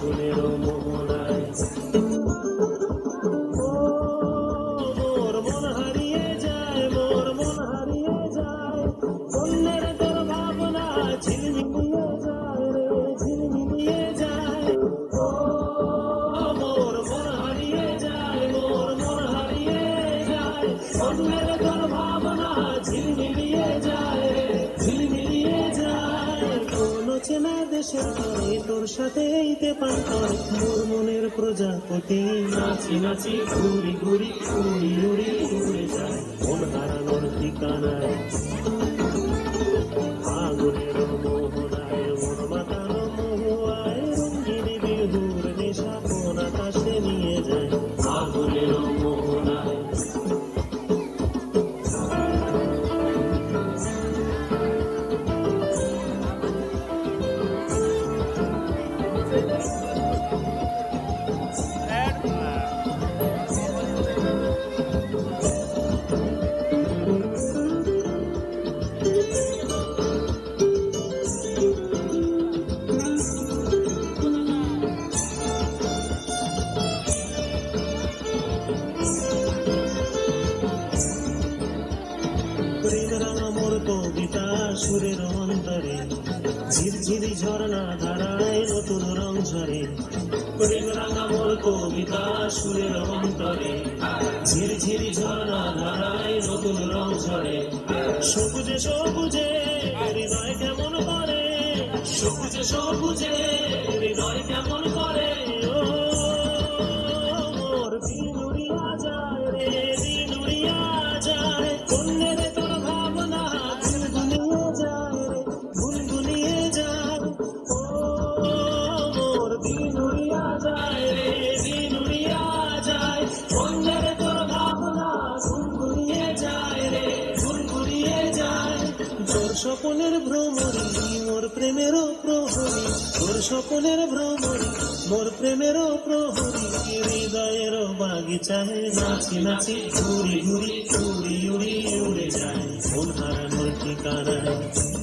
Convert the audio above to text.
আগুনের মোহনায় মোর মন হারিয়ে যায়, মোর মন হারিয়ে যায়, অন্যের তোর ভাবনা ঝিলমিলিয়ে যায় রে, ঝিলমিলিয়ে যায়। ও মোর মন হারিয়ে যায়, মোর মন হারিয়ে যায়, অন্যের তোর ভাবনা ঝিলমিলিয়ে যায় রে, ঝিলমিলিয়ে যায়। কোন চেনা দেশের পরে তোর সাথে এইতে পান করে মোর মনের প্রজাপতি, নাচি নাচি ঘুরি ঘুরি উড়ি উড়ি উড়ে যায় মন হারানোর ঠিকানায়। আগুনের মোহনায় মন মাতানো মহুয়ায় রঙিন বিহুর নেশা কোন আকাশে নিয়ে যায়। আগুনের মোহনায় প্রেম রাঙা মোর কবিতা সুরের অন্তরে, ঝিরঝিরি ঝর্ণা ধারায় নতুন রং ঝরে। প্রেম রাঙা মোর কবিতা সুরের অন্তরে, ঝিরঝিরি ঝর্ণা ধারায় নতুন রং ঝরে। সবুজে সবুজে হৃদয় কেমন করে, সবুজে সবুজে হৃদয় কেমন করে। ও মোর দিন উড়িয়া যায় রে, দিন উড়িয়া যায়, অন্যের তোর ভাবনা গুনগুনিয়ে যায় রে, গুনগুনিয়ে যায়। ও মোর দিন উড়িয়া যায় রে, দিন উড়িয়া যায়, অন্যের তোর ভাবনা গুনগুনিয়ে যায় রে, গুনগুনিয়ে যায়। তোর স্বপনের ভ্রমণী মোর প্রেমেরও প্রহরী, তোর স্বপনের ভ্রমণী মোর প্রেমেরও প্রহরী, হৃদয়ের বাগিচায় নাচি নাচি ঘুরি ঘুরি উড়ি উড়ি উড়ে যায় মন হারানোর ঠিকানায়।